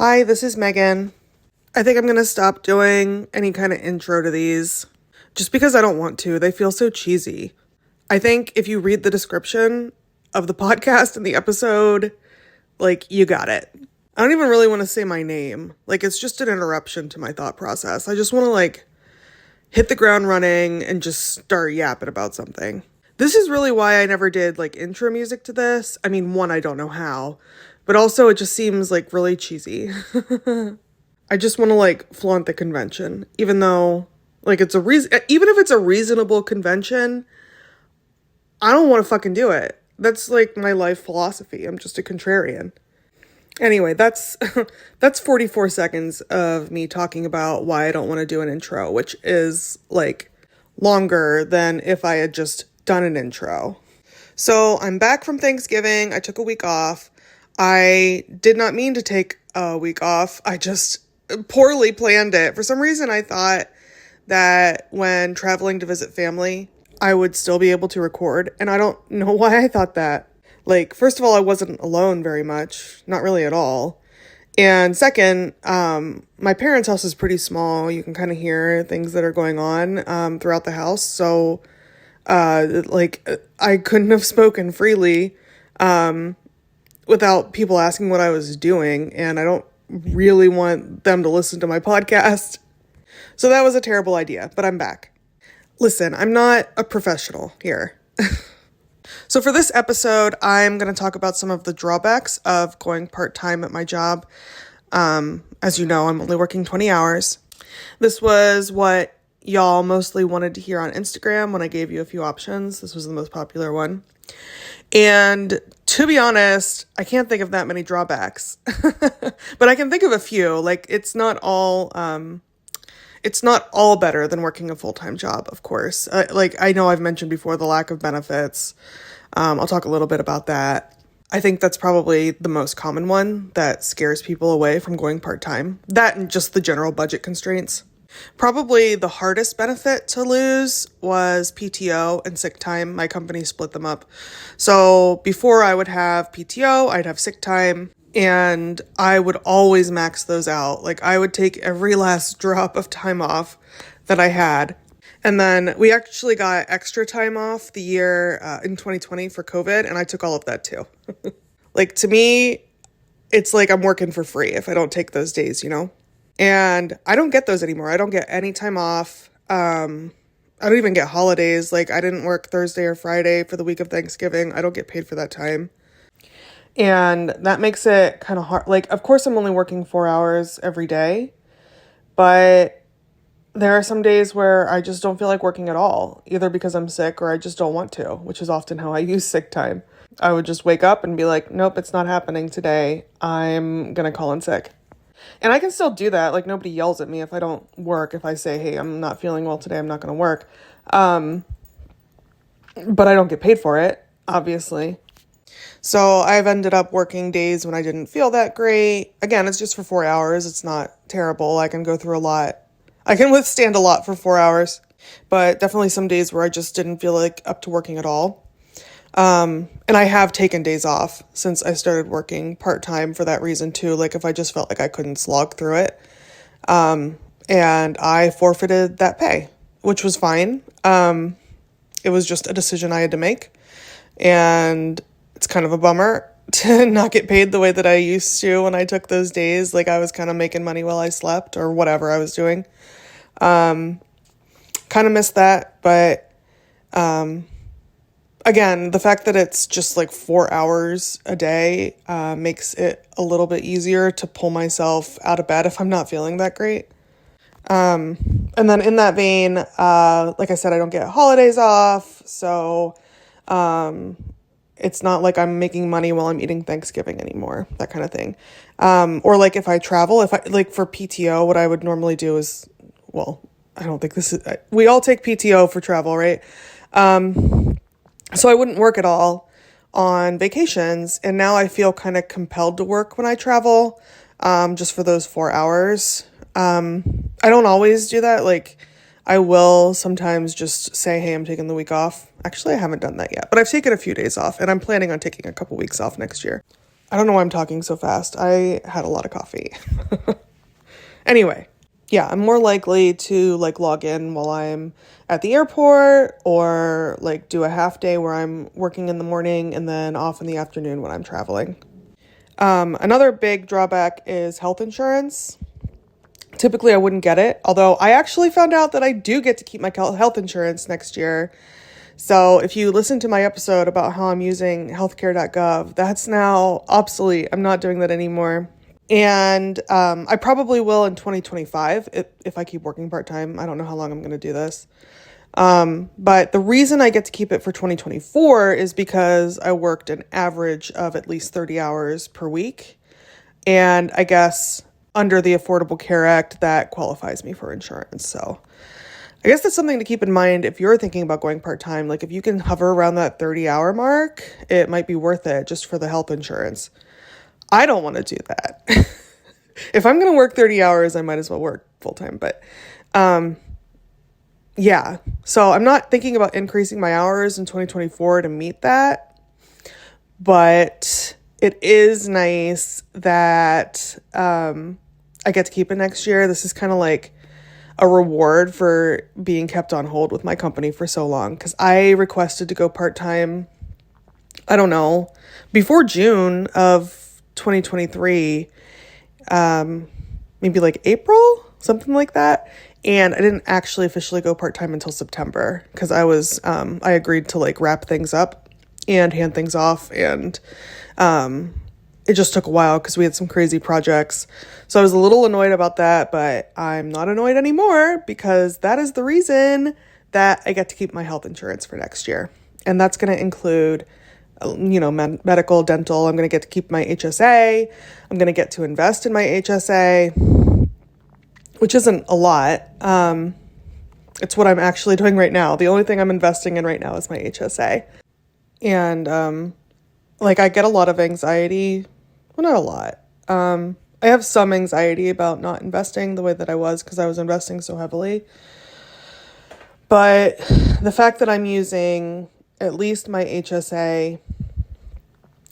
Hi, this is Megan. I think I'm going to stop doing any kind of intro to these just because I don't want to. They feel so cheesy. I think if you read the description of the podcast and the episode, you got it. I don't even really want to say my name. It's just an interruption to my thought process. I just want to, hit the ground running and just start yapping about something. This is really why I never did, intro music to this. I mean, one, I don't know how. But also, it just seems, really cheesy. I just want to, flaunt the convention. Even though, it's even if it's a reasonable convention, I don't want to fucking do it. That's, my life philosophy. I'm just a contrarian. Anyway, that's 44 seconds of me talking about why I don't want to do an intro, which is, longer than if I had just done an intro. So, I'm back from Thanksgiving. I took a week off. I did not mean to take a week off. I just poorly planned it. For some reason, I thought that when traveling to visit family, I would still be able to record. And I don't know why I thought that. First of all, I wasn't alone very much. Not really at all. And second, my parents' house is pretty small. You can kind of hear things that are going on throughout the house. So, I couldn't have spoken freely without people asking what I was doing, and I don't really want them to listen to my podcast. So that was a terrible idea, but I'm back. Listen, I'm not a professional here. So for this episode, I'm going to talk about some of the drawbacks of going part-time at my job. As you know, I'm only working 20 hours. This was what y'all mostly wanted to hear on Instagram when I gave you a few options. This was the most popular one. And to be honest, I can't think of that many drawbacks, but I can think of a few. It's not all better than working a full-time job, of course. I know I've mentioned before the lack of benefits. I'll talk a little bit about that. I think that's probably the most common one that scares people away from going part-time. That and just the general budget constraints. Probably the hardest benefit to lose was PTO and sick time. My company split them up. So before I would have PTO, I'd have sick time, and I would always max those out. I would take every last drop of time off that I had. And then we actually got extra time off the year in 2020 for COVID, and I took all of that too. To me, it's I'm working for free if I don't take those days, And I don't get those anymore. I don't get any time off. I don't even get holidays. I didn't work Thursday or Friday for the week of Thanksgiving. I don't get paid for that time. And that makes it kind of hard. Of course, I'm only working 4 hours every day. But there are some days where I just don't feel like working at all, either because I'm sick or I just don't want to, which is often how I use sick time. I would just wake up and be like, nope, it's not happening today. I'm going to call in sick. And I can still do that. Nobody yells at me if I don't work. If I say, hey, I'm not feeling well today, I'm not going to work. But I don't get paid for it, obviously. So I've ended up working days when I didn't feel that great. Again, it's just for 4 hours. It's not terrible. I can go through a lot. I can withstand a lot for 4 hours. But definitely some days where I just didn't feel up to working at all. And I have taken days off since I started working part-time for that reason too. If I just felt like I couldn't slog through it. And I forfeited that pay, which was fine. It was just a decision I had to make. And it's kind of a bummer to not get paid the way that I used to when I took those days. I was kind of making money while I slept or whatever I was doing. Kind of missed that, but, again, the fact that it's just 4 hours a day makes it a little bit easier to pull myself out of bed if I'm not feeling that great. And then in that vein, like I said, I don't get holidays off. So it's not like I'm making money while I'm eating Thanksgiving anymore, that kind of thing. Or if I travel, for PTO, what I would normally do is, I don't think we all take PTO for travel, right? So I wouldn't work at all on vacations, and now I feel kind of compelled to work when I travel, just for those 4 hours. I don't always do that. I will sometimes just say, hey, I'm taking the week off. Actually, I haven't done that yet, but I've taken a few days off, and I'm planning on taking a couple weeks off next year. I don't know why I'm talking so fast. I had a lot of coffee. Anyway, yeah, I'm more likely to like log in while I'm at the airport or like do a half day where I'm working in the morning and then off in the afternoon when I'm traveling. Another big drawback is health insurance. Typically, I wouldn't get it, although I actually found out that I do get to keep my health insurance next year. So if you listen to my episode about how I'm using healthcare.gov, that's now obsolete. I'm not doing that anymore. And I probably will in 2025 if I keep working part-time. I don't know how long I'm going to do this. But the reason I get to keep it for 2024 is because I worked an average of at least 30 hours per week. And I guess under the Affordable Care Act, that qualifies me for insurance. So I guess that's something to keep in mind if you're thinking about going part-time. Like if you can hover around that 30-hour mark, it might be worth it just for the health insurance. I don't want to do that. If I'm going to work 30 hours, I might as well work full-time. But yeah, so I'm not thinking about increasing my hours in 2024 to meet that. But it is nice that I get to keep it next year. This is kind of like a reward for being kept on hold with my company for so long, because I requested to go part-time, I don't know, before June of 2023, maybe like April, something like that. And I didn't actually officially go part-time until September because I agreed to like wrap things up and hand things off. And it just took a while because we had some crazy projects. So I was a little annoyed about that, but I'm not annoyed anymore because that is the reason that I get to keep my health insurance for next year. And that's going to include, medical, dental. I'm going to get to keep my HSA. I'm going to get to invest in my HSA, which isn't a lot. It's what I'm actually doing right now. The only thing I'm investing in right now is my HSA. And I get a lot of anxiety. Well, not a lot. I have some anxiety about not investing the way that I was because I was investing so heavily. But the fact that I'm using at least my HSA,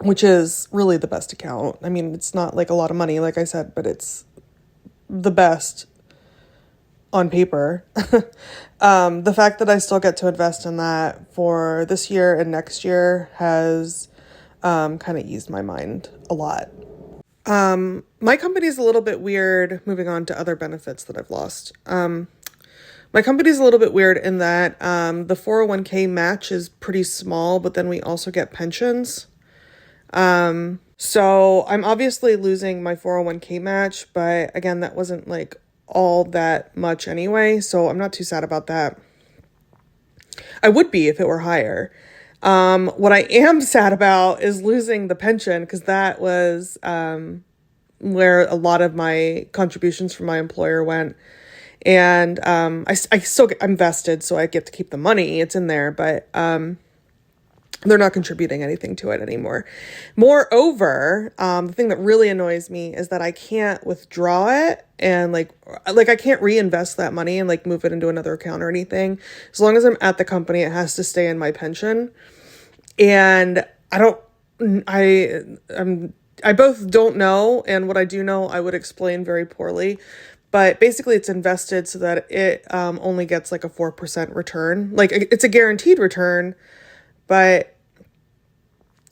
which is really the best account. I mean, it's not like a lot of money, like I said, but it's the best on paper. The fact that I still get to invest in that for this year and next year has kind of eased my mind a lot. My company's a little bit weird, moving on to other benefits that I've lost. My company's a little bit weird in that the 401k match is pretty small, but then we also get pensions. So I'm obviously losing my 401k match, but again, that wasn't like all that much anyway, so I'm not too sad about that. I would be if it were higher. What I am sad about is losing the pension, because that was where a lot of my contributions from my employer went. And I still I'm vested, so I get to keep the money. It's in there, but they're not contributing anything to it anymore. Moreover, the thing that really annoys me is that I can't withdraw it and like I can't reinvest that money and like move it into another account or anything. As long as I'm at the company, it has to stay in my pension. And I both don't know, and what I do know, I would explain very poorly. But basically, it's invested so that it only gets like a 4% return. Like it's a guaranteed return, but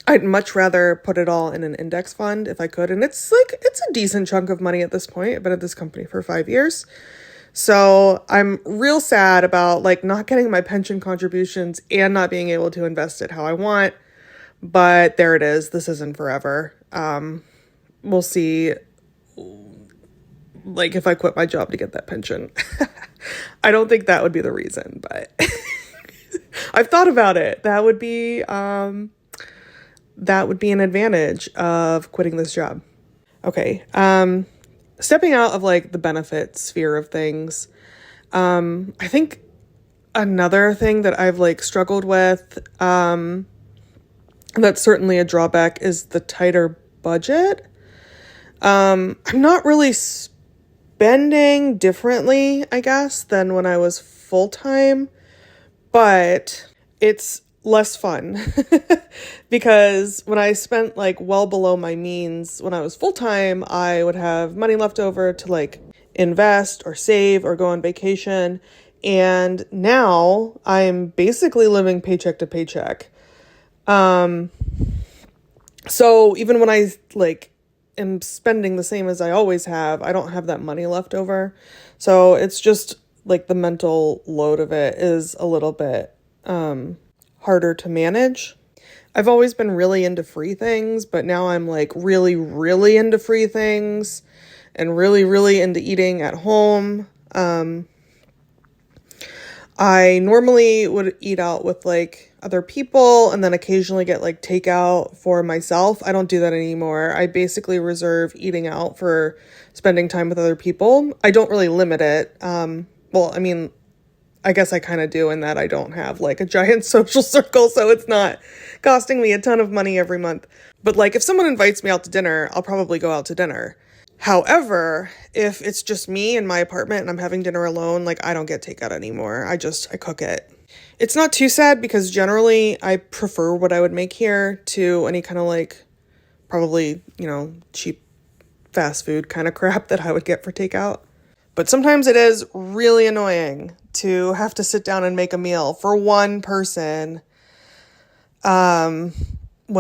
I'd much rather put it all in an index fund if I could. And it's a decent chunk of money at this point. I've been at this company for 5 years. So I'm real sad about like not getting my pension contributions and not being able to invest it how I want. But there it is. This isn't forever. We'll see like if I quit my job to get that pension. I don't think that would be the reason, but I've thought about it. That would be an advantage of quitting this job. Okay. Stepping out of like the benefit sphere of things. I think another thing that I've like struggled with, that's certainly a drawback, is the tighter budget. I'm not really spending differently, I guess, than when I was full-time, but it's less fun because when I spent like well below my means when I was full-time, I would have money left over to like invest or save or go on vacation. And now I'm basically living paycheck to paycheck. So even when I like am spending the same as I always have, I don't have that money left over. So it's just like the mental load of it is a little bit harder to manage. I've always been really into free things, but now I'm like really, really into free things and really, really into eating at home. I normally would eat out with like other people and then occasionally get like takeout for myself. I don't do that anymore. I basically reserve eating out for spending time with other people. I don't really limit it. Well, I mean, I guess I kind of do in that I don't have like a giant social circle, so it's not costing me a ton of money every month. But like if someone invites me out to dinner, I'll probably go out to dinner. However, if it's just me in my apartment and I'm having dinner alone, like I don't get takeout anymore. I cook it. It's not too sad because generally I prefer what I would make here to any kind of like probably, cheap fast food kind of crap that I would get for takeout. But sometimes it is really annoying to have to sit down and make a meal for one person when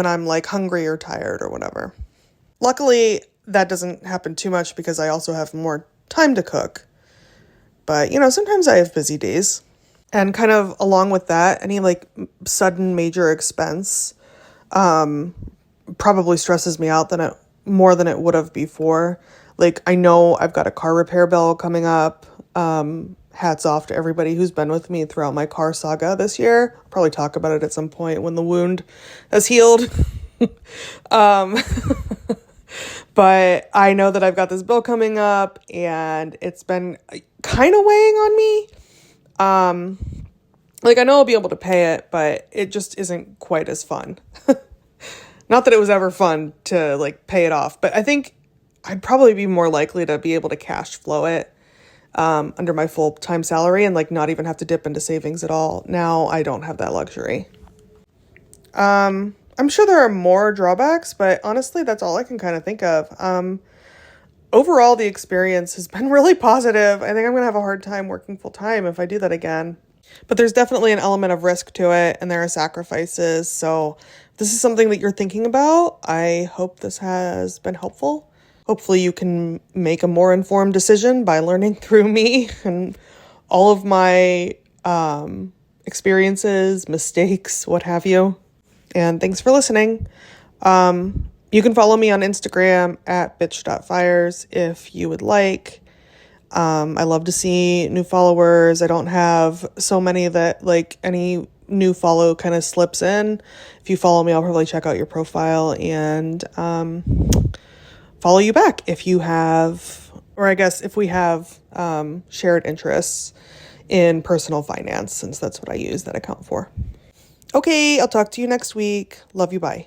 I'm like hungry or tired or whatever. Luckily, that doesn't happen too much because I also have more time to cook. But, sometimes I have busy days. And kind of along with that, any like sudden major expense probably stresses me out more than it would have before. Like, I know I've got a car repair bill coming up. Hats off to everybody who's been with me throughout my car saga this year. I'll probably talk about it at some point when the wound has healed. But I know that I've got this bill coming up and it's been kind of weighing on me. Like I know I'll be able to pay it, but it just isn't quite as fun. Not that it was ever fun to like pay it off, but I think I'd probably be more likely to be able to cash flow it under my full-time salary and like not even have to dip into savings at all. Now I don't have that luxury. I'm sure there are more drawbacks, but honestly, that's all I can kind of think of. Overall, the experience has been really positive. I think I'm going to have a hard time working full-time if I do that again. But there's definitely an element of risk to it, and there are sacrifices. So if this is something that you're thinking about, I hope this has been helpful. Hopefully you can make a more informed decision by learning through me and all of my experiences, mistakes, what have you. And thanks for listening. You can follow me on Instagram at bitch.fires if you would like. I love to see new followers. I don't have so many that like any new follow kind of slips in. If you follow me, I'll probably check out your profile and follow you back if you have, or I guess if we have shared interests in personal finance, since that's what I use that account for. Okay, I'll talk to you next week. Love you, bye.